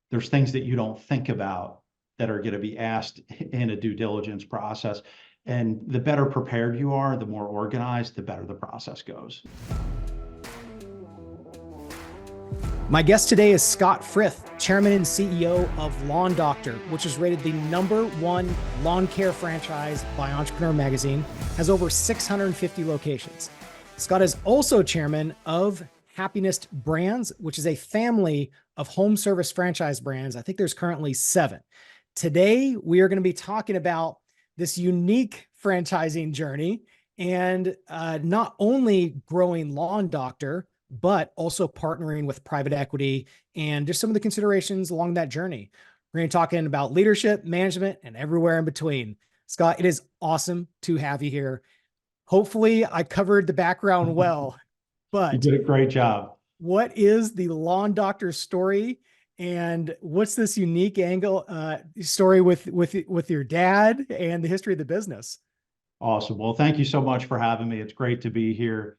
there's things that you don't think about that are going to be asked in a due diligence process. And the better prepared you are, the more organized, the better the process goes. My guest today is Scott Frith, Chairman and CEO of Lawn Doctor, which is rated the #1 lawn care franchise by Entrepreneur Magazine, has over 650 locations. Scott is also chairman of Happiness Brands, which is a family of home service franchise brands. I think there's currently 7. Today, we are going to be talking about this unique franchising journey and not only growing Lawn Doctor, but also partnering with private equity and just some of the considerations along that journey. We're going to be talking about leadership, management, and everywhere in between. Scott, it is awesome to have you here. Hopefully I covered the background well, but you did a great job. What is the Lawn Doctor story, and what's this unique angle story with your dad and the history of the business? Awesome. Well, thank you so much for having me. It's great to be here.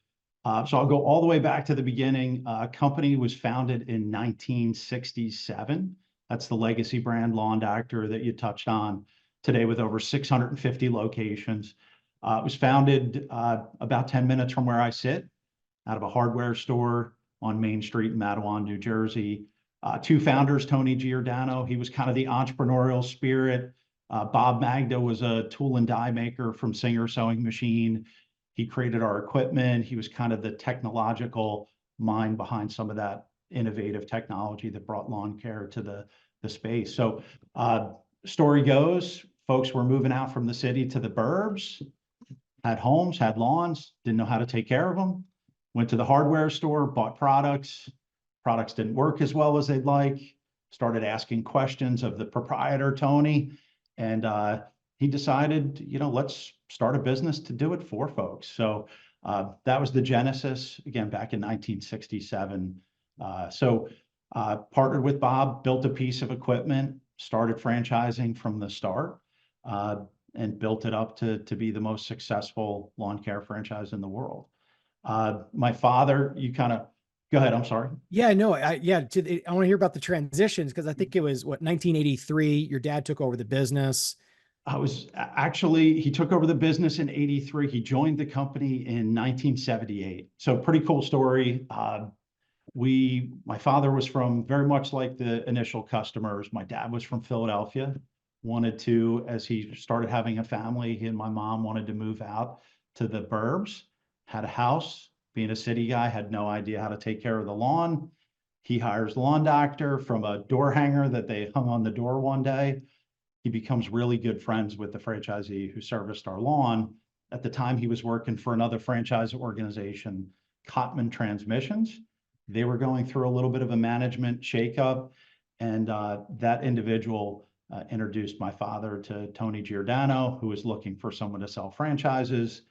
So I'll go all the way back to the beginning. Company was founded in 1967. That's the legacy brand Lawn Doctor that you touched on today, with over 650 locations. It was founded about 10 minutes from where I sit, out of a hardware store on Main Street in Matawan, New Jersey. 2 founders, Tony Giordano, he was kind of the entrepreneurial spirit. Bob Magda was a tool and die maker from Singer Sewing Machine. He created our equipment. He was kind of the technological mind behind some of that innovative technology that brought lawn care to the space. So story goes, folks were moving out from the city to the burbs, had homes, had lawns, didn't know how to take care of them, went to the hardware store, bought products. Products didn't work as well as they'd like, started asking questions of the proprietor, Tony, and he decided, let's start a business to do it for folks. So that was the genesis, again, back in 1967. Partnered with Bob, built a piece of equipment, started franchising from the start, and built it up to be the most successful lawn care franchise in the world. My father, go ahead, I'm sorry. Yeah, no, I want to hear about the transitions, because I think it was 1983, your dad took over the business. He took over the business in 83. He joined the company in 1978. So pretty cool story. My father was from, very much like the initial customers, my dad was from Philadelphia, as he started having a family, he and my mom wanted to move out to the burbs, had a house. Being a city guy, had no idea how to take care of the lawn. He hires Lawn Doctor from a door hanger that they hung on the door one day. He becomes really good friends with the franchisee who serviced our lawn. At the time, he was working for another franchise organization, Cotman Transmissions. They were going through a little bit of a management shakeup, and that individual introduced my father to Tony Giordano, who was looking for someone to sell franchises.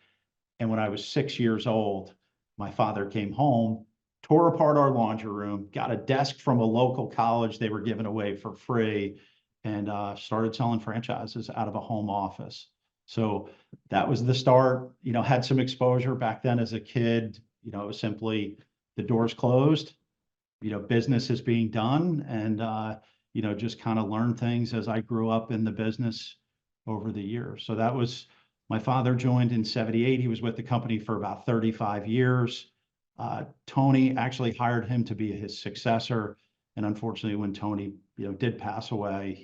And when I was 6 years old, my father came home, tore apart our laundry room, got a desk from a local college they were giving away for free, and started selling franchises out of a home office. So that was the start. Had some exposure back then as a kid. It was simply the doors closed, business is being done, and just kind of learned things as I grew up in the business over the years. So that was, my father joined in 78. He was with the company for about 35 years. Tony actually hired him to be his successor. And unfortunately, when Tony, did pass away,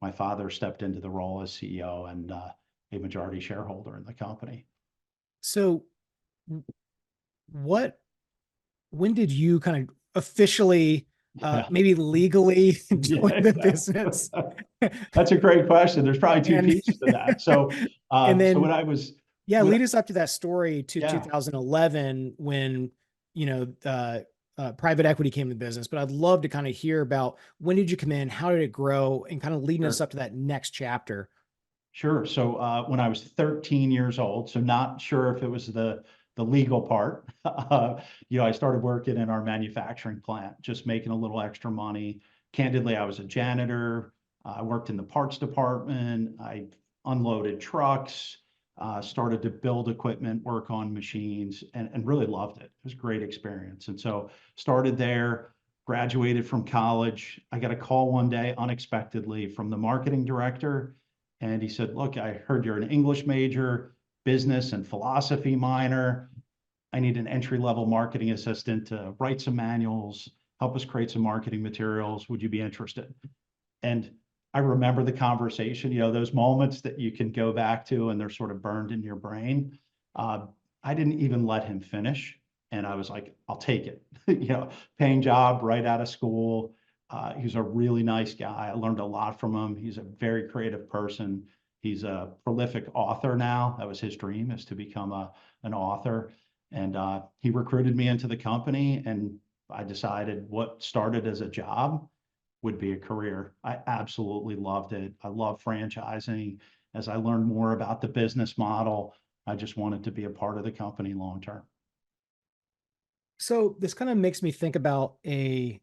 my father stepped into the role as CEO and a majority shareholder in the company. So when did you kind of officially, maybe legally join the business? That's a great question. There's probably 2 pieces to that. So, and then, so when I was, lead us up to that story to 2011 when, private equity came to the business. But I'd love to kind of hear about, when did you come in? How did it grow? And kind of leading us up to that next chapter. Sure. So when I was 13 years old, so not sure if it was the legal part, I started working in our manufacturing plant, just making a little extra money. Candidly, I was a janitor. I worked in the parts department. I unloaded trucks, started to build equipment, work on machines, and really loved it. It was a great experience. And so started there, graduated from college. I got a call one day unexpectedly from the marketing director. And he said, look, I heard you're an English major, business and philosophy minor. I need an entry-level marketing assistant to write some manuals, help us create some marketing materials. Would you be interested? And I remember the conversation, those moments that you can go back to and they're sort of burned in your brain. I didn't even let him finish. And I was like, I'll take it, paying job right out of school. He was a really nice guy. I learned a lot from him. He's a very creative person. He's a prolific author now. That was his dream, is to become an author. And he recruited me into the company, and I decided what started as a job would be a career. I absolutely loved it. I love franchising. As I learned more about the business model, I just wanted to be a part of the company long term. So this kind of makes me think about a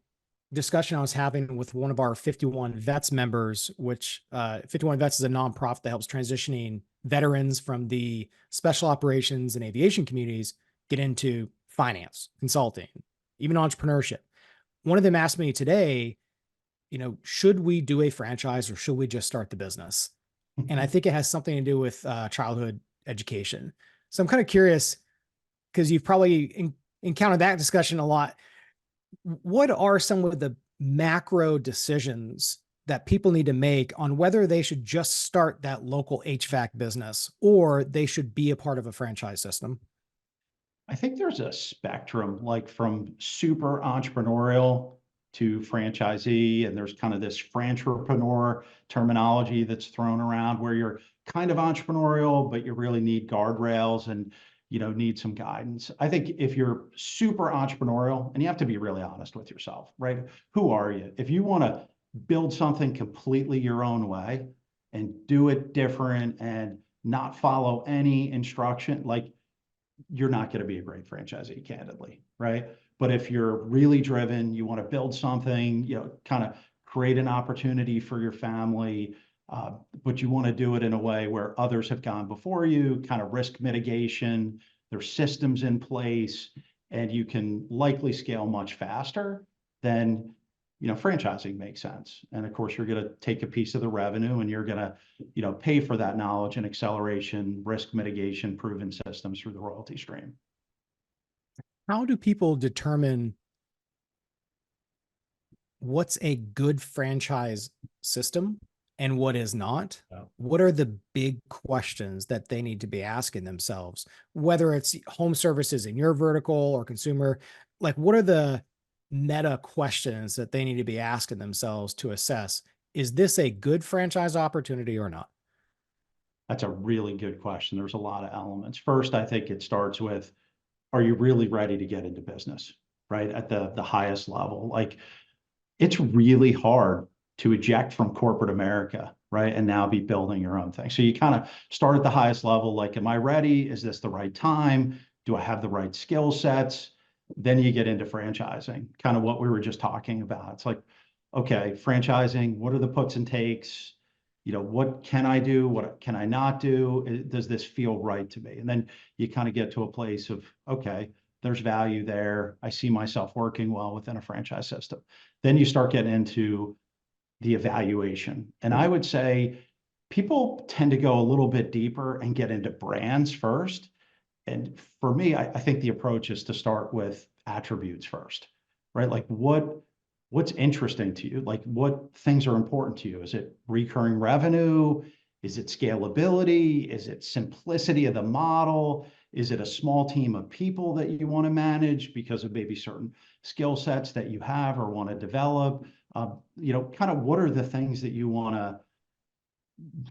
discussion I was having with one of our 51 Vets members, which 51 Vets is a nonprofit that helps transitioning veterans from the special operations and aviation communities get into finance, consulting, even entrepreneurship. One of them asked me today, should we do a franchise or should we just start the business? And I think it has something to do with childhood education. So I'm kind of curious, because you've probably encountered that discussion a lot. What are some of the macro decisions that people need to make on whether they should just start that local HVAC business or they should be a part of a franchise system? I think there's a spectrum, like from super entrepreneurial to franchisee, and there's kind of this frantrepreneur terminology that's thrown around where you're kind of entrepreneurial, but you really need guardrails and need some guidance. I think if you're super entrepreneurial, and you have to be really honest with yourself, right? Who are you? If you want to build something completely your own way and do it different and not follow any instruction, like, you're not going to be a great franchisee, candidly, right? But if you're really driven, you want to build something, kind of create an opportunity for your family, but you want to do it in a way where others have gone before you, kind of risk mitigation, there's systems in place, and you can likely scale much faster, then franchising makes sense. And of course, you're going to take a piece of the revenue and you're going to, pay for that knowledge and acceleration, risk mitigation, proven systems through the royalty stream. How do people determine what's a good franchise system and what is not? Yeah. What are the big questions that they need to be asking themselves, whether it's home services in your vertical or consumer? Like, what are the meta questions that they need to be asking themselves to assess, is this a good franchise opportunity or not? That's a really good question. There's a lot of elements. First, I think it starts with, are you really ready to get into business, right? At the highest level. Like, it's really hard to eject from corporate America, right? And now be building your own thing. So you kind of start at the highest level, like, am I ready? Is this the right time? Do I have the right skill sets? Then you get into franchising, kind of what we were just talking about. It's like, okay, franchising, what are the puts and takes? What can I do? What can I not do? Does this feel right to me? And then you kind of get to a place of, okay, there's value there. I see myself working well within a franchise system. Then you start getting into the evaluation. And I would say people tend to go a little bit deeper and get into brands first. And for me, I think the approach is to start with attributes first, right? Like, what's interesting to you? Like, what things are important to you? Is it recurring revenue? Is it scalability? Is it simplicity of the model? Is it a small team of people that you want to manage because of maybe certain skill sets that you have or want to develop? Kind of what are the things that you want to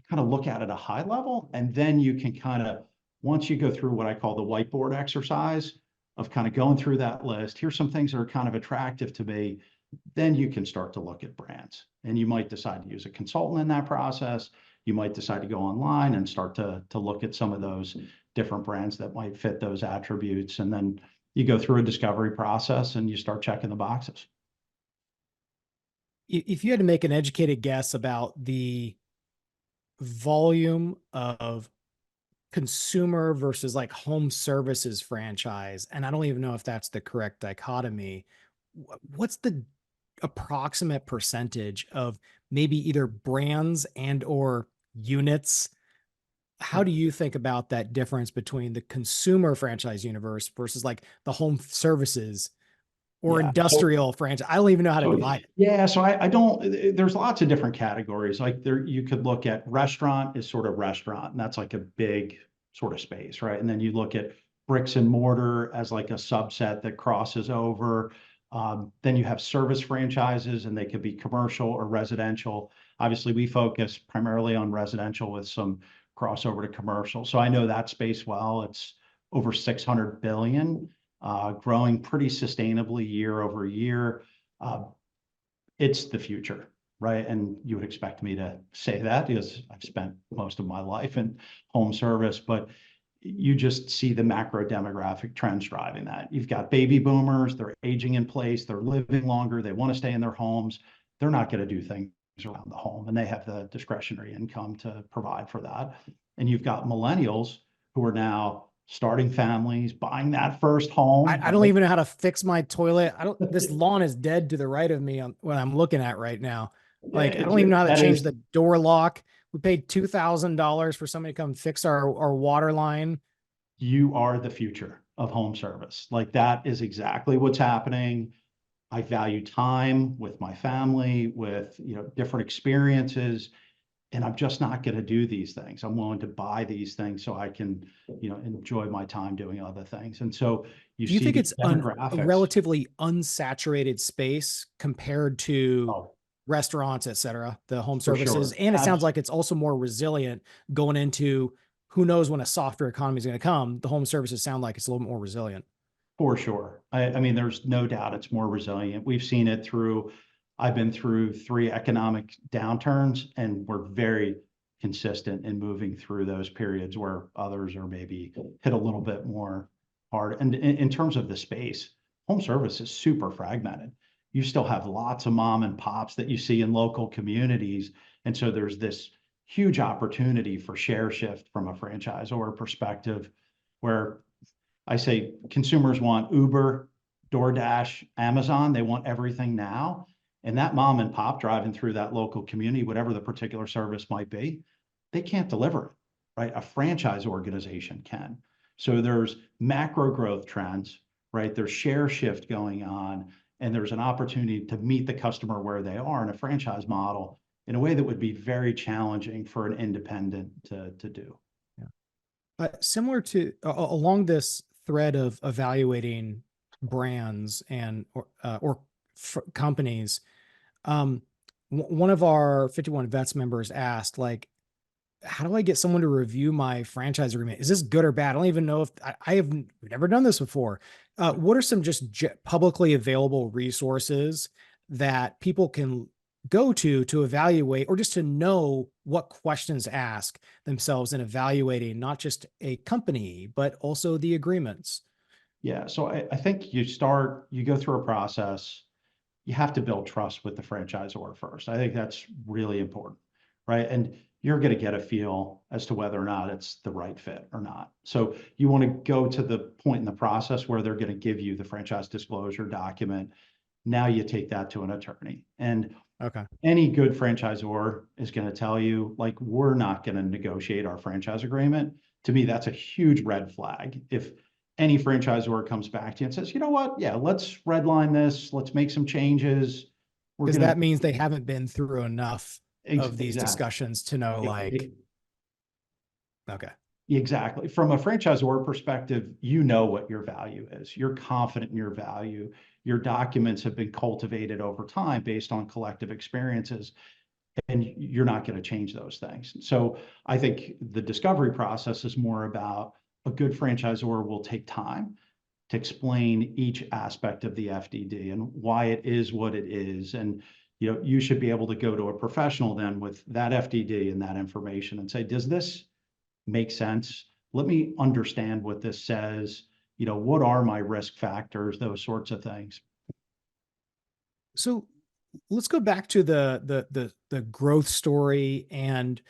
kind of look at a high level? And then you can kind of, once you go through what I call the whiteboard exercise of kind of going through that list, here's some things that are kind of attractive to me, then you can start to look at brands. And you might decide to use a consultant in that process. You might decide to go online and start to look at some of those different brands that might fit those attributes. And then you go through a discovery process and you start checking the boxes. If you had to make an educated guess about the volume of consumer versus like home services franchise, and I don't even know if that's the correct dichotomy, what's the approximate percentage of maybe either brands and or units? How do you think about that difference between the consumer franchise universe versus like the home services or Yeah. So, industrial franchise? I don't even know how to so divide it. yeah, so I don't, there's lots of different categories. Like there, you could look at restaurant is sort of restaurant, and that's like a big sort of space, right? And then you look at bricks and mortar as like a subset that crosses over. Then you have service franchises, and they could be commercial or residential. Obviously, we focus primarily on residential with some crossover to commercial. So I know that space well. It's over 600 billion, growing pretty sustainably year over year. Uh, it's the future, right? And you would expect me to say that because I've spent most of my life in home service, but you just see the macro demographic trends driving that. You've got baby boomers, they're aging in place, they're living longer, they want to stay in their homes. They're not going to do things around the home, and they have the discretionary income to provide for that. And you've got millennials who are now starting families, buying that first home, I don't even know how to fix my toilet. This lawn is dead to the right of me on what I'm looking at right now. Yeah, Like, I don't even know how to that change is, the door lock. We paid $2,000 for somebody to come fix our water line. you are the future of home service. Like that is exactly what's happening. I value time with my family, with, different experiences, and I'm just not going to do these things. I'm willing to buy these things so I can, enjoy my time doing other things. And so you Do you see think these it's a demographics. relatively unsaturated space compared to Oh, restaurants, et cetera, the home for services? sure. And it sounds like it's also more resilient going into who knows when a softer economy is going to come. The home services sound like it's a little bit more resilient. For sure. I mean, there's no doubt it's more resilient. We've seen it through, I've been through three economic downturns, and we're very consistent in moving through those periods where others are maybe hit a little bit more hard. And in terms of the space, home service is super fragmented. You still have lots of mom and pops that you see in local communities. And so there's this huge opportunity for share shift from a franchisor perspective where I say consumers want Uber, DoorDash, Amazon. They want everything now. And that mom and pop driving through that local community, whatever the particular service might be, they can't deliver it, right? A franchise organization can. So there's macro growth trends, right? There's share shift going on, and there's an opportunity to meet the customer where they are in a franchise model in a way that would be very challenging for an independent to do. Similar to along this thread of evaluating brands and or companies, one of our 51 Vets members asked, like, how do I get someone to review my franchise agreement? Is this good or bad? I don't even know if I have never done this before. What are some just publicly available resources that people can go to evaluate, or just to know what questions to ask themselves in evaluating not just a company, but also the agreements? Yeah, so I think you go through a process. You have to build trust with the franchisor first. I think that's really important, right? And you're going to get a feel as to whether or not it's the right fit or not. So you want to go to the point in the process where they're going to give you the franchise disclosure document. Now you take that to an attorney. And Okay. any good franchisor is going to tell you, like, we're not going to negotiate our franchise agreement. To me, that's a huge red flag. If any franchisor comes back to you and says, you know what, yeah, let's redline this, let's make some changes. We're Because going that means they haven't been through enough of these exactly. discussions to know, like, okay. Exactly. From a franchisor perspective, you know what your value is. You're confident in your value. Your documents have been cultivated over time based on collective experiences, and you're not going to change those things. So I think the discovery process is more about a good franchisor will take time to explain each aspect of the FDD and why it is what it is. And you should be able to go to a professional then with that FDD and that information and say, does this make sense? Let me understand what this says. What are my risk factors? Those sorts of things. So let's go back to the growth story, and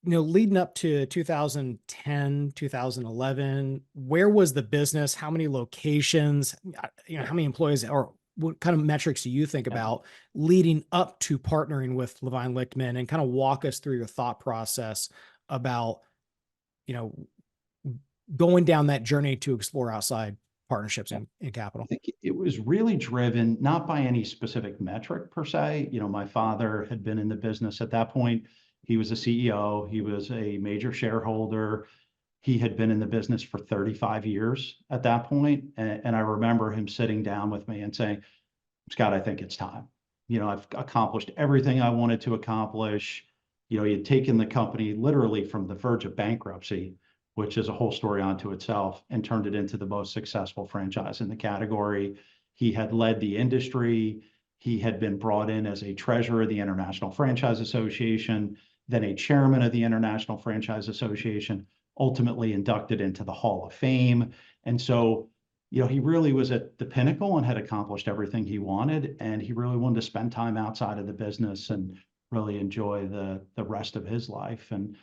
leading up to 2010, 2011, where was the business? How many locations? How many employees? Or what kind of metrics do you think about leading up to partnering with Levine Lichtman, and kind of walk us through your thought process about, you know, going down that journey to explore outside partnerships and capital? I think it was really driven not by any specific metric per se. You know, my father had been in the business at that point. He was a CEO. He was a major shareholder. He had been in the business for 35 years at that point. And I remember him sitting down with me and saying, Scott, I think it's time. You know, I've accomplished everything I wanted to accomplish. You know, he had taken the company literally from the verge of bankruptcy, which is a whole story unto itself, and turned it into the most successful franchise in the category. He had led the industry. He had been brought in as a treasurer of the International Franchise Association, then a chairman of the International Franchise Association, ultimately inducted into the Hall of Fame. And so, you know, he really was at the pinnacle and had accomplished everything he wanted. And he really wanted to spend time outside of the business and really enjoy the rest of his life. And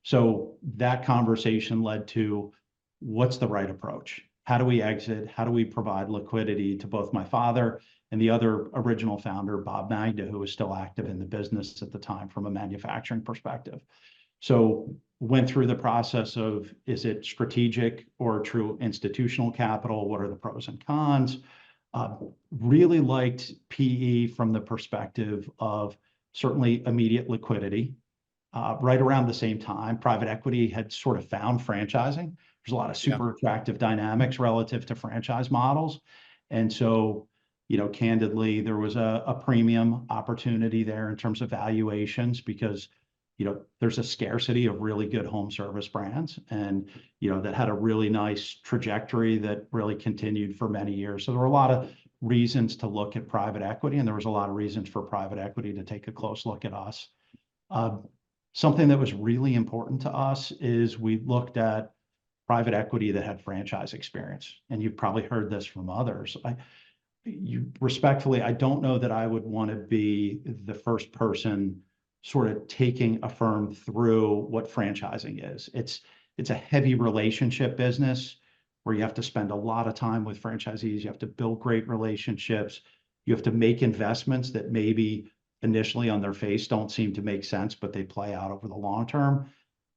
so that conversation led to, what's the right approach? How do we exit? How do we provide liquidity to both my father and the other original founder, Bob Magda, who was still active in the business at the time from a manufacturing perspective? So went through the process of, is it strategic or true institutional capital? What are the pros and cons? Really liked PE from the perspective of certainly immediate liquidity. Right around the same time, private equity had sort of found franchising. There's a lot of super attractive dynamics relative to franchise models. And so, you know, candidly, there was a premium opportunity there in terms of valuations, because, you know, there's a scarcity of really good home service brands, and, you know, that had a really nice trajectory that really continued for many years. So there were a lot of reasons to look at private equity, and there was a lot of reasons for private equity to take a close look at us. Something that was really important to us is we looked at private equity that had franchise experience. And you've probably heard this from others. Respectfully, I don't know that I would want to be the first person sort of taking a firm through what franchising is. It's a heavy relationship business where you have to spend a lot of time with franchisees. You have to build great relationships. You have to make investments that maybe initially on their face don't seem to make sense, but they play out over the long term.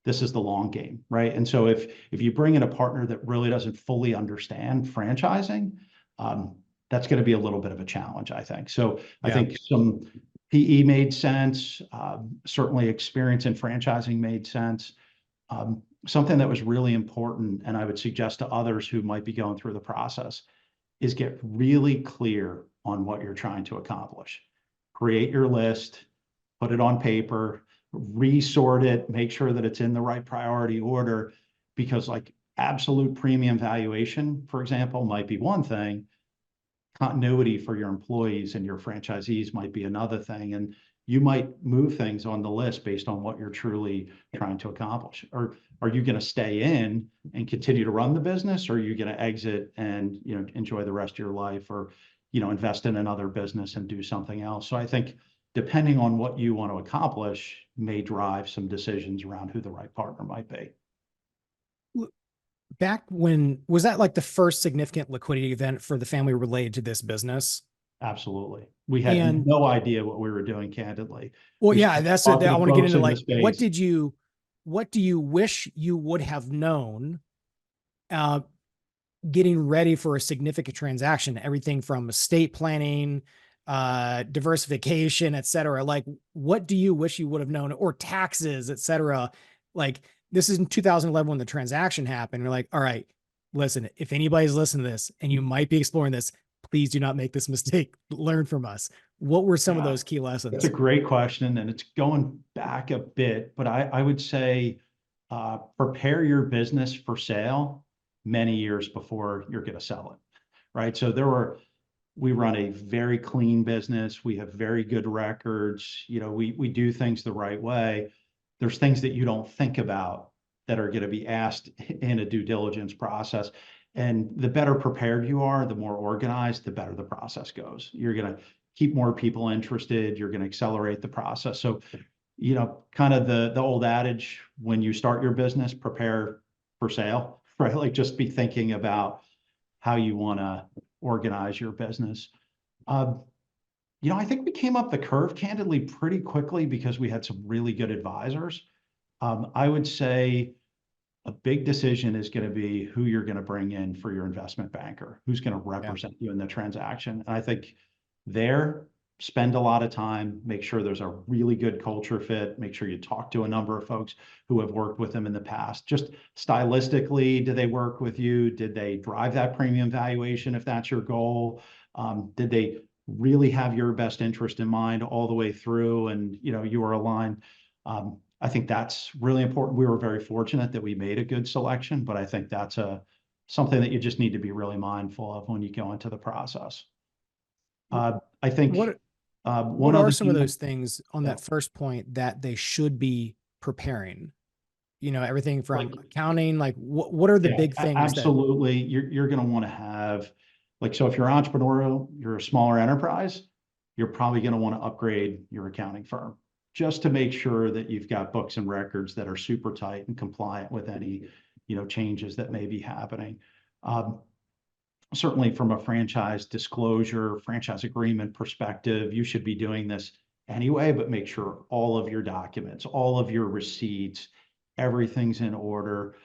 This is the long game, right? And so if you bring in a partner that really doesn't fully understand franchising, that's going to be a little bit of a challenge, I think. So I think some PE made sense. Certainly experience in franchising made sense. Something that was really important, and I would suggest to others who might be going through the process, is get really clear on what you're trying to accomplish. Create your list, put it on paper, resort it, make sure that it's in the right priority order, because like absolute premium valuation, for example, might be one thing. Continuity for your employees and your franchisees might be another thing. And you might move things on the list based on what you're truly trying to accomplish. Or are you going to stay in and continue to run the business? Or are you going to exit and, you know, enjoy the rest of your life, or, you know, invest in another business and do something else? So I think depending on what you want to accomplish may drive some decisions around who the right partner might be. Back when, was that like the first significant liquidity event for the family related to this business? Absolutely. We had no idea what we were doing, candidly. Well, yeah, that's it. I want to get into like, what do you wish you would have known, getting ready for a significant transaction, everything from estate planning, diversification, et cetera. Like, what do you wish you would have known, or taxes, et cetera? Like, this is in 2011 when the transaction happened. We're like, all right, listen, if anybody's listening to this and you might be exploring this, please do not make this mistake. Learn from us. What were some of those key lessons? That's a great question, and it's going back a bit, but I would say prepare your business for sale many years before you're going to sell it, right? So we run a very clean business. We have very good records. You know, we do things the right way. There's things that you don't think about that are going to be asked in a due diligence process. And the better prepared you are, the more organized, the better the process goes. You're going to keep more people interested. You're going to accelerate the process. So, you know, kind of the old adage, when you start your business, prepare for sale, right? Like, just be thinking about how you want to organize your business. I think we came up the curve candidly pretty quickly because we had some really good advisors. I would say a big decision is going to be who you're going to bring in for your investment banker, who's going to represent you in the transaction. And I think spend a lot of time, make sure there's a really good culture fit, make sure you talk to a number of folks who have worked with them in the past. Just stylistically, do they work with you? Did they drive that premium valuation if that's your goal? Did they really have your best interest in mind all the way through, and you were aligned? I think that's really important. We were very fortunate that we made a good selection, but I think that's something that you just need to be really mindful of when you go into the process. I think what are some of those things on that first point that they should be preparing? Everything from accounting, like what are the big things? Absolutely. You're going to want to have, so if you're entrepreneurial, you're a smaller enterprise, you're probably going to want to upgrade your accounting firm just to make sure that you've got books and records that are super tight and compliant with any, changes that may be happening. Certainly from a franchise disclosure, franchise agreement perspective, you should be doing this anyway, but make sure all of your documents, all of your receipts, everything's in order.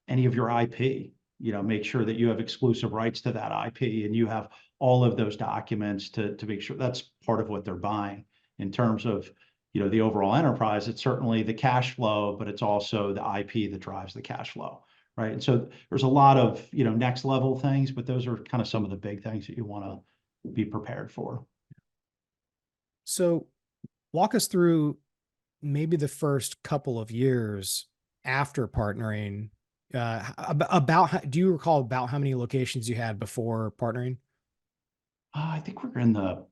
Any of your IP, make sure that you have exclusive rights to that IP and you have all of those documents to make sure that's part of what they're buying in terms of, the overall enterprise. It's certainly the cash flow, but it's also the IP that drives the cash flow. Right. And so there's a lot of, next level things, but those are kind of some of the big things that you want to be prepared for. So walk us through maybe the first couple of years after partnering. Do you recall about how many locations you had before partnering? I think we're in the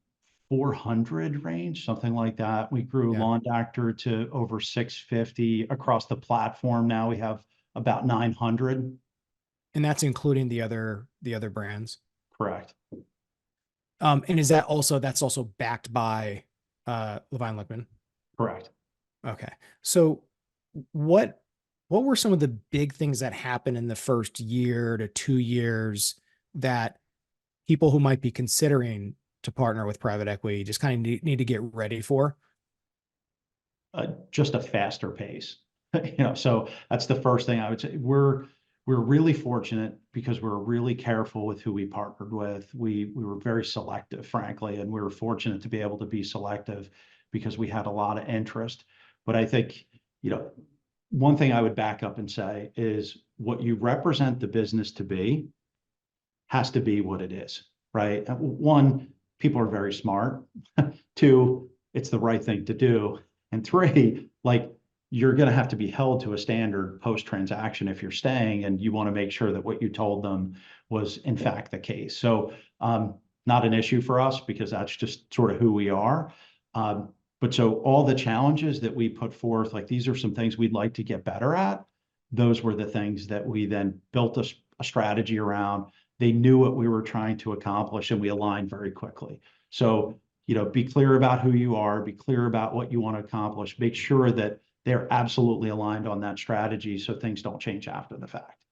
400 range, something like that. We grew Lawn Doctor to over 650 across the platform. Now we have about 900. And that's including the other brands. Correct. And that's also backed by Levine Lickman? Correct. Okay. So what were some of the big things that happened in the first year to 2 years that people who might be considering to partner with private equity just kind of need to get ready for? Just a faster pace. So that's the first thing I would say. We're really fortunate because we're really careful with who we partnered with. We were very selective, frankly, and we were fortunate to be able to be selective because we had a lot of interest. But I think, one thing I would back up and say is what you represent the business to be has to be what it is, right? One, people are very smart. Two, it's the right thing to do. And three, you're going to have to be held to a standard post-transaction if you're staying, and you want to make sure that what you told them was in fact the case. So not an issue for us because that's just sort of who we are. But so all the challenges that we put forth, these are some things we'd like to get better at. Those were the things that we then built a strategy around. They knew what we were trying to accomplish and we aligned very quickly. So, be clear about who you are, be clear about what you want to accomplish, make sure that they're absolutely aligned on that strategy so things don't change after the fact.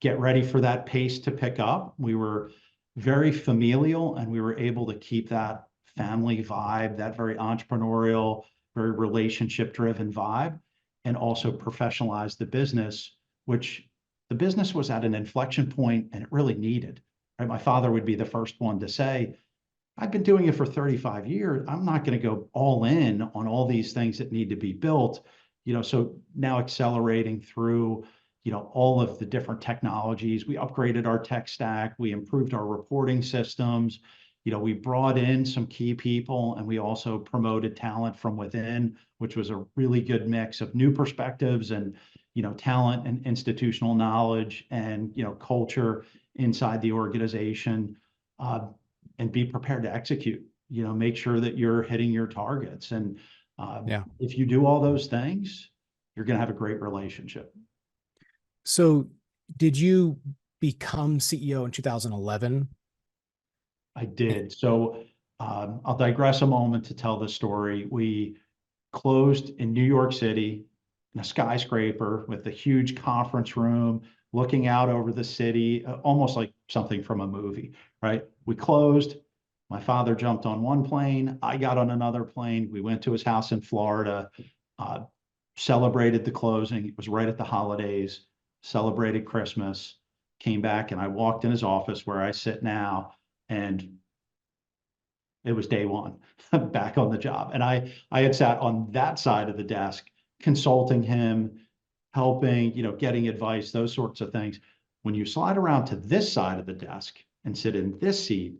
Get ready for that pace to pick up. We were very familial and we were able to keep that family vibe, that very entrepreneurial, very relationship-driven vibe, and also professionalize the business, which the business was at an inflection point and it really needed. Right? My father would be the first one to say, I've been doing it for 35 years. I'm not going to go all in on all these things that need to be built. So now accelerating through, all of the different technologies. We upgraded our tech stack. We improved our reporting systems. We brought in some key people and we also promoted talent from within, which was a really good mix of new perspectives and, talent and institutional knowledge and, culture inside the organization. And be prepared to execute, make sure that you're hitting your targets. And if you do all those things, you're going to have a great relationship. So did you become CEO in 2011? I did. So I'll digress a moment to tell the story. We closed in New York City in a skyscraper with a huge conference room, looking out over the city, almost like something from a movie, right? We closed. My father jumped on one plane. I got on another plane. We went to his house in Florida, uh, celebrated the closing. It was right at the holidays, celebrated Christmas, came back, and I walked in his office where I sit now, and it was day one back on the job. And I had sat on that side of the desk, consulting him, helping, getting advice, those sorts of things. When you slide around to this side of the desk and sit in this seat,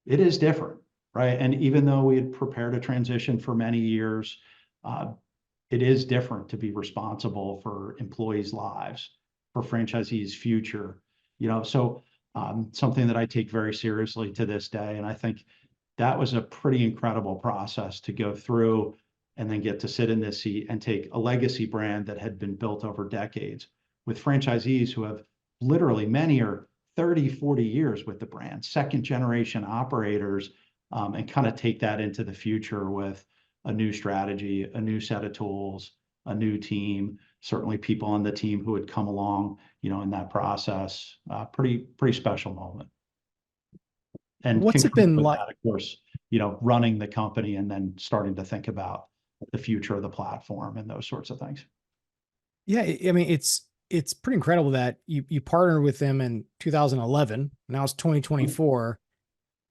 it is different, right? And even though we had prepared a transition for many years, it is different to be responsible for employees' lives, for franchisees' future, so something that I take very seriously to this day. And I think that was a pretty incredible process to go through and then get to sit in this seat and take a legacy brand that had been built over decades with franchisees who have literally, many are 30, 40 years with the brand, second generation operators, and kind of take that into the future with a new strategy, a new set of tools, a new team, certainly people on the team who had come along, in that process. Pretty special moment. And What's it been like? That, of course, running the company and then starting to think about the future of the platform and those sorts of things. Yeah, I mean, it's pretty incredible that you partnered with them in 2011. Now it's 2024,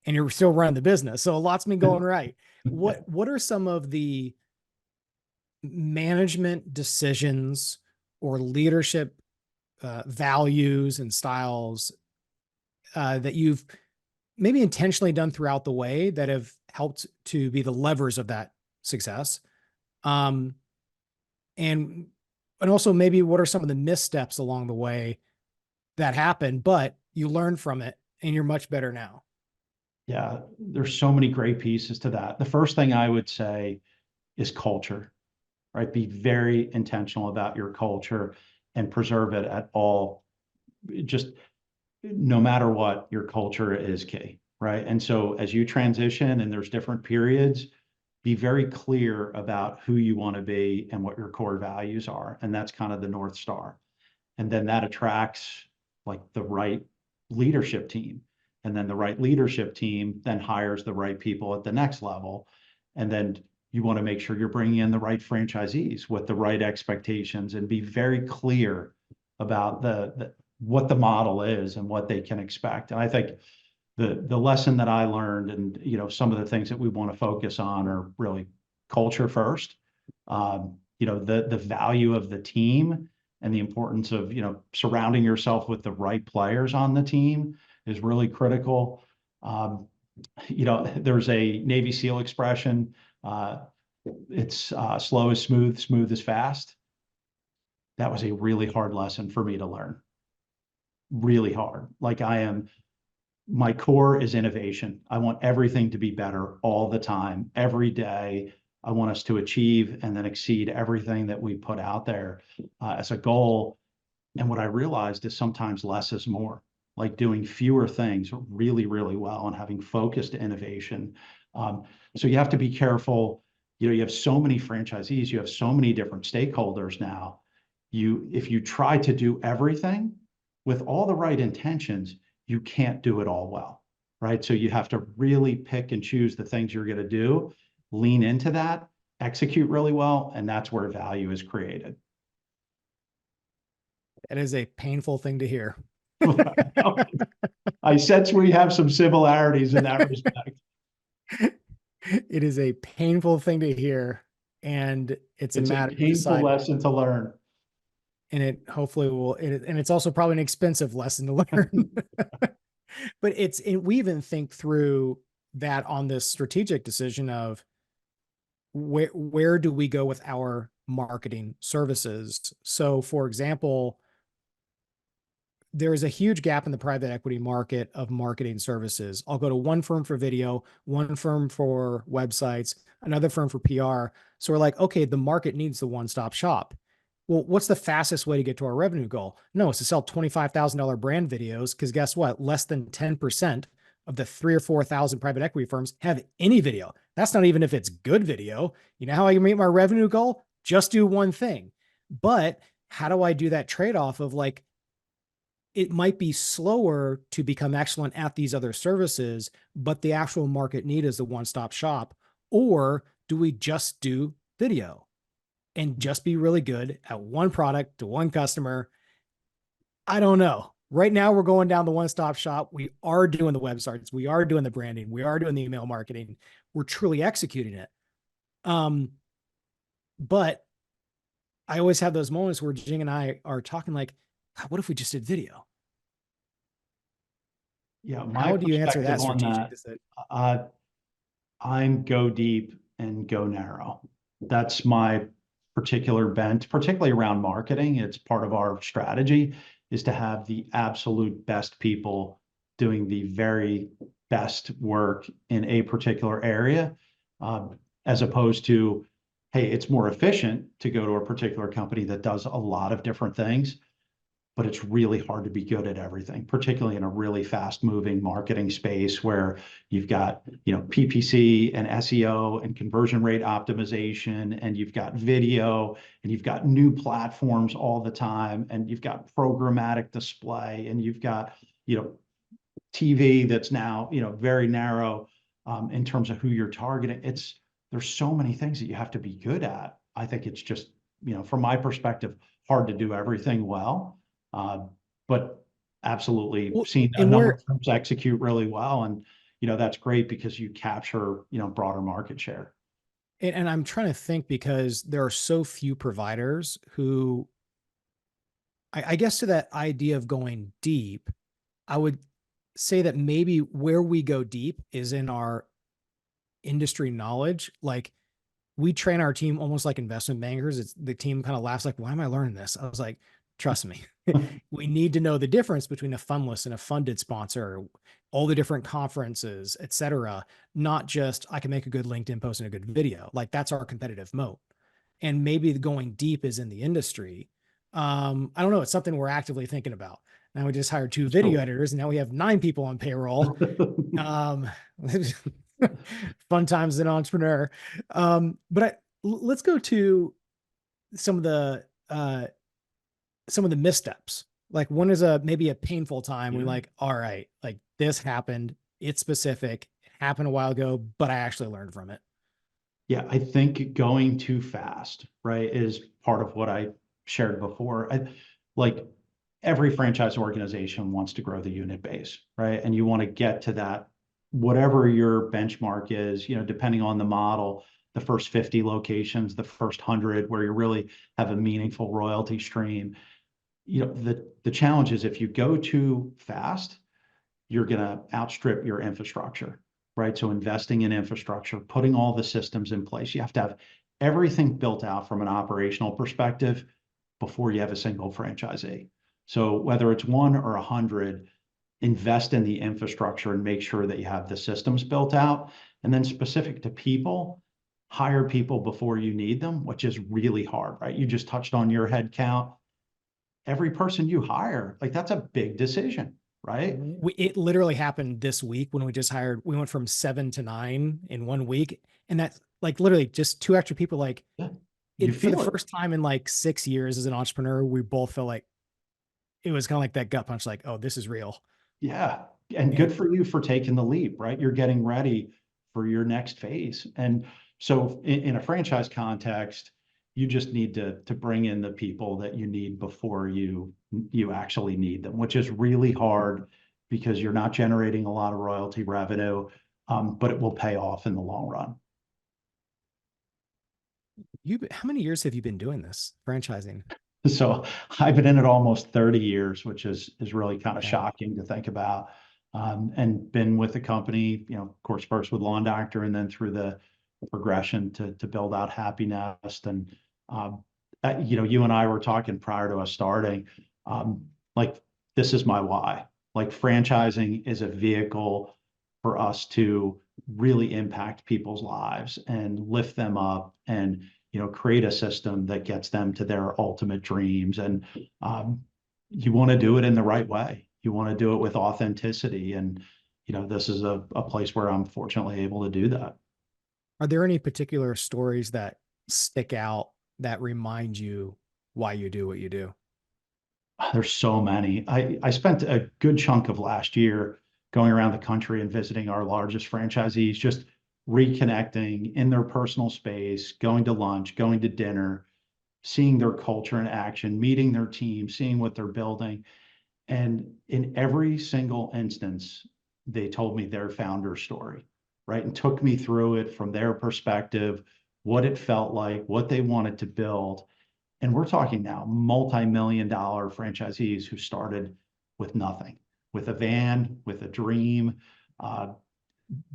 and you're still running the business. So a lot's been going right. What are some of the management decisions or leadership values and styles that you've maybe intentionally done throughout the way that have helped to be the levers of that success? And also maybe what are some of the missteps along the way that happened, but you learned from it and you're much better now? Yeah, there's so many great pieces to that. The first thing I would say is culture, right? Be very intentional about your culture and preserve it at all. Just no matter what, your culture is key, right? And so as you transition and there's different periods, be very clear about who you want to be and what your core values are. And that's kind of the North Star. And then that attracts like the right leadership team. And then the right leadership team then hires the right people at the next level. And then you want to make sure you're bringing in the right franchisees with the right expectations and be very clear about what the model is and what they can expect. And I think the lesson that I learned, and some of the things that we want to focus on are really culture first. The value of the team and the importance of surrounding yourself with the right players on the team is really critical. There's a Navy SEAL expression. It's slow is smooth, smooth is fast. That was a really hard lesson for me to learn. Really hard. My core is innovation. I want everything to be better all the time, every day. I want us to achieve and then exceed everything that we put out there as a goal. And what I realized is sometimes less is more, like doing fewer things really, really well and having focused innovation. So you have to be careful. You have so many franchisees, you have so many different stakeholders now. If you try to do everything with all the right intentions, you can't do it all well, right? So you have to really pick and choose the things you're going to do, lean into that, execute really well, and that's where value is created. That is a painful thing to hear. I sense we have some similarities in that respect. It is a painful thing to hear, and it's a matter of painful lesson to learn. And it hopefully will, and it's also probably an expensive lesson to learn. But we even think through that on this strategic decision of where do we go with our marketing services? So for example, there is a huge gap in the private equity market of marketing services. I'll go to one firm for video, one firm for websites, another firm for PR. So we're like, okay, the market needs the one-stop shop. Well, what's the fastest way to get to our revenue goal? No, it's to sell $25,000 brand videos, because guess what? Less than 10% of the 3,000 or 4,000 private equity firms have any video. That's not even if it's good video. You know how I can meet my revenue goal? Just do one thing. But how do I do that trade-off of like, it might be slower to become excellent at these other services, but the actual market need is the one-stop shop? Or do we just do video and just be really good at one product to one customer? I don't know. Right now, we're going down the one-stop shop. We are doing the websites. We are doing the branding. We are doing the email marketing. We're truly executing it. But I always have those moments where Jing and I are talking like, what if we just did video? Yeah, my How do you answer perspective that on strategic? that, uh, I'm go deep and go narrow. That's my particular bent, particularly around marketing. It's part of our strategy is to have the absolute best people doing the very best work in a particular area, as opposed to, hey, it's more efficient to go to a particular company that does a lot of different things, but it's really hard to be good at everything, particularly in a really fast moving marketing space where you've got, PPC and SEO and conversion rate optimization, and you've got video, and you've got new platforms all the time, and you've got programmatic display, and you've got, TV that's now, very narrow, in terms of who you're targeting. There's so many things that you have to be good at. I think it's just, from my perspective, hard to do everything well. But absolutely Well, seen a and number where, of firms execute really well. And, that's great because you capture, broader market share. and I'm trying to think because there are so few providers who, I guess to that idea of going deep, I would say that maybe where we go deep is in our industry knowledge. Like we train our team almost like investment bankers. It's the team kind of laughs like, why am I learning this? I was like, trust me, we need to know the difference between a fundless and a funded sponsor, all the different conferences, et cetera. Not just I can make a good LinkedIn post and a good video. Like that's our competitive moat. And maybe going deep is in the industry. I don't know. It's something we're actively thinking about. Now we just hired 2 video So, editors and now we have 9 people on payroll. Um, fun times as an entrepreneur. But let's go to some of the missteps. Like when is maybe a painful time yeah. we're like, all right, like this happened, it's specific, it happened a while ago, but I actually learned from it. Yeah, I think going too fast, right, is part of what I shared before. Like every franchise organization wants to grow the unit base, right? And you want to get to that, whatever your benchmark is, depending on the model, the first 50 locations, the first 100, where you really have a meaningful royalty stream. The challenge is if you go too fast, you're going to outstrip your infrastructure, right? So investing in infrastructure, putting all the systems in place, you have to have everything built out from an operational perspective before you have a single franchisee. So whether it's 1 or 100, invest in the infrastructure and make sure that you have the systems built out. And then specific to people, hire people before you need them, which is really hard, right? You just touched on your head count. Every person you hire, like that's a big decision, right? It literally happened this week when we went from 7 to 9 in 1 week. And that's like literally just 2 extra people. Like Yeah, you for the feel it. first time in like 6 years as an entrepreneur, we both felt like it was kind of like that gut punch, like, oh, this is real. Yeah. And And good for you for taking the leap, right? You're getting ready for your next phase. And so in a franchise context, you just need to bring in the people that you need before you actually need them, which is really hard because you're not generating a lot of royalty revenue, but it will pay off in the long run. how many years have you been doing this franchising? So I've been in it almost 30 years, which is really kind of Yeah. shocking to think about. And been with the company, of course, first with Lawn Doctor and then through the progression to build out Happy Nest. And, you and I were talking prior to us starting, like, this is my why. Like, franchising is a vehicle for us to really impact people's lives and lift them up and create a system that gets them to their ultimate dreams. And you want to do it in the right way. You want to do it with authenticity. And, this is a place where I'm fortunately able to do that. Are there any particular stories that stick out that remind you why you do what you do? There's so many. I spent a good chunk of last year going around the country and visiting our largest franchisees, just reconnecting in their personal space, going to lunch, going to dinner, seeing their culture in action, meeting their team, seeing what they're building. And in every single instance, they told me their founder story, right? And took me through it from their perspective, what it felt like, what they wanted to build. And we're talking now multi-million dollar franchisees who started with nothing, with a van, with a dream. Uh,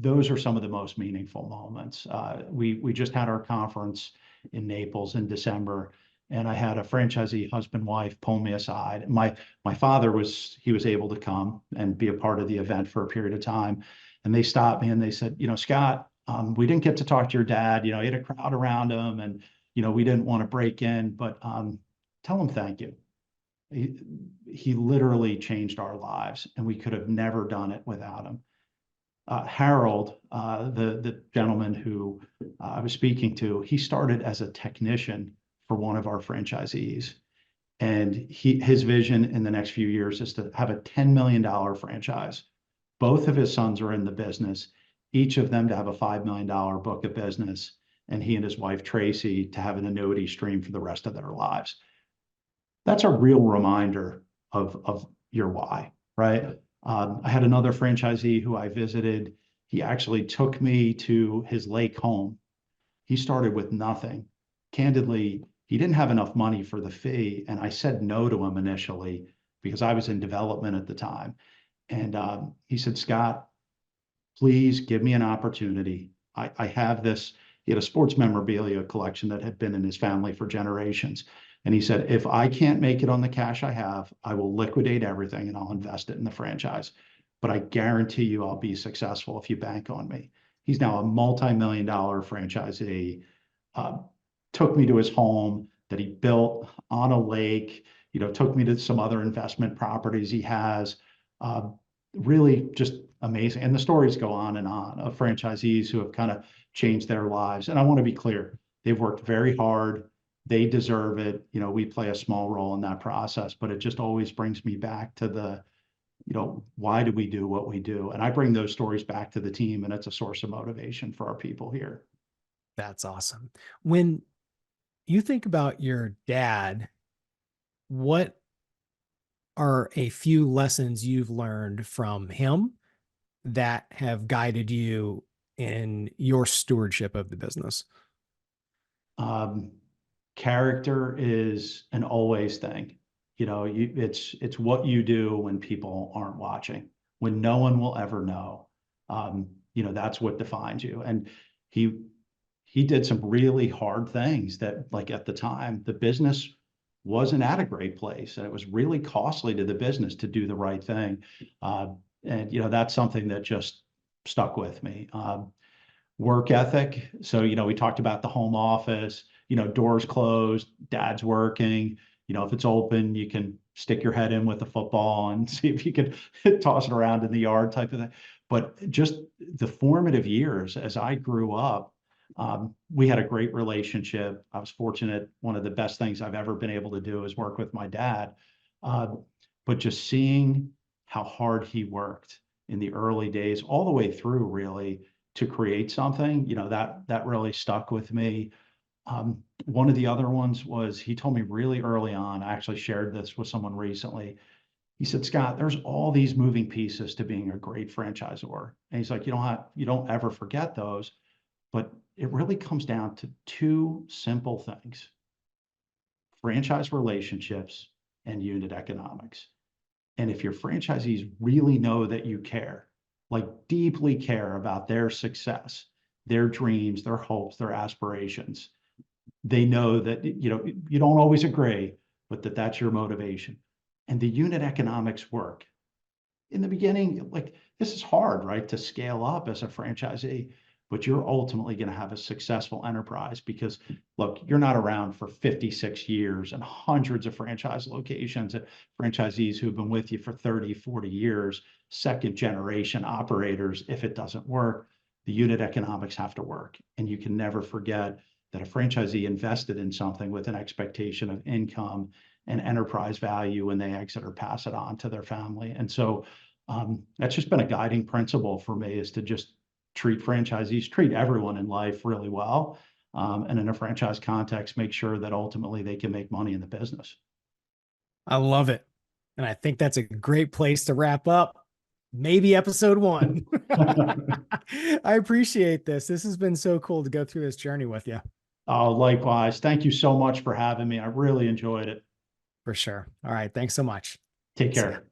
those are some of the most meaningful moments. We just had our conference in Naples in December, and I had a franchisee husband wife pull me aside. My father was able to come and be a part of the event for a period of time, and they stopped me and they said, Scott, we didn't get to talk to your dad. He had a crowd around him, and we didn't want to break in, but tell him thank you. He literally changed our lives, and we could have never done it without him. Harold, the gentleman who I was speaking to, he started as a technician for one of our franchisees. And his vision in the next few years is to have a $10 million franchise. Both of his sons are in the business, each of them to have a $5 million book of business, and he and his wife, Tracy, to have an annuity stream for the rest of their lives. That's a real reminder of your why, right? I had another franchisee who I visited. He actually took me to his lake home. He started with nothing. Candidly, he didn't have enough money for the fee, and I said no to him initially because I was in development at the time. And he said, Scott, please give me an opportunity. I have this. He had a sports memorabilia collection that had been in his family for generations. And he said, if I can't make it on the cash I have, I will liquidate everything and I'll invest it in the franchise. But I guarantee you I'll be successful if you bank on me. He's now a multi-million dollar franchisee. Took me to his home that he built on a lake, took me to some other investment properties he has. Really just amazing. And the stories go on and on of franchisees who have kind of changed their lives. And I want to be clear, they've worked very hard. They deserve it. We play a small role in that process, but it just always brings me back to the, why do we do what we do? And I bring those stories back to the team, and it's a source of motivation for our people here. That's awesome. When you think about your dad, what are a few lessons you've learned from him that have guided you in your stewardship of the business? Character is an always thing. It's what you do when people aren't watching, when no one will ever know. That's what defines you. And he did some really hard things that, like, at the time, the business wasn't at a great place, and it was really costly to the business to do the right thing. And that's something that just stuck with me. Work ethic. So, we talked about the home office, doors closed, dad's working, if it's open, you can stick your head in with the football and see if you can toss it around in the yard type of thing. But just the formative years as I grew up, we had a great relationship. I was fortunate. One of the best things I've ever been able to do is work with my dad. But just seeing how hard he worked in the early days, all the way through, really, to create something, that really stuck with me. One of the other ones was, he told me really early on, I actually shared this with someone recently. He said, Scott, there's all these moving pieces to being a great franchisor. And he's like, you don't ever forget those, but it really comes down to two simple things: franchise relationships and unit economics. And if your franchisees really know that you care, like deeply care about their success, their dreams, their hopes, their aspirations, they know that, you don't always agree, but that's your motivation. And the unit economics work. In the beginning, like, this is hard, right, to scale up as a franchisee, but you're ultimately going to have a successful enterprise because, look, you're not around for 56 years and hundreds of franchise locations and franchisees who've been with you for 30, 40 years, second generation operators. If it doesn't work, the unit economics have to work. And you can never forget that a franchisee invested in something with an expectation of income and enterprise value when they exit or pass it on to their family. And so that's just been a guiding principle for me, is to just treat franchisees, treat everyone in life really well. And in a franchise context, make sure that ultimately they can make money in the business. I love it. And I think that's a great place to wrap up. Maybe episode 1. I appreciate this. This has been so cool to go through this journey with you. Oh, likewise. Thank you so much for having me. I really enjoyed it. For sure. All right. Thanks so much. Take See ya. care.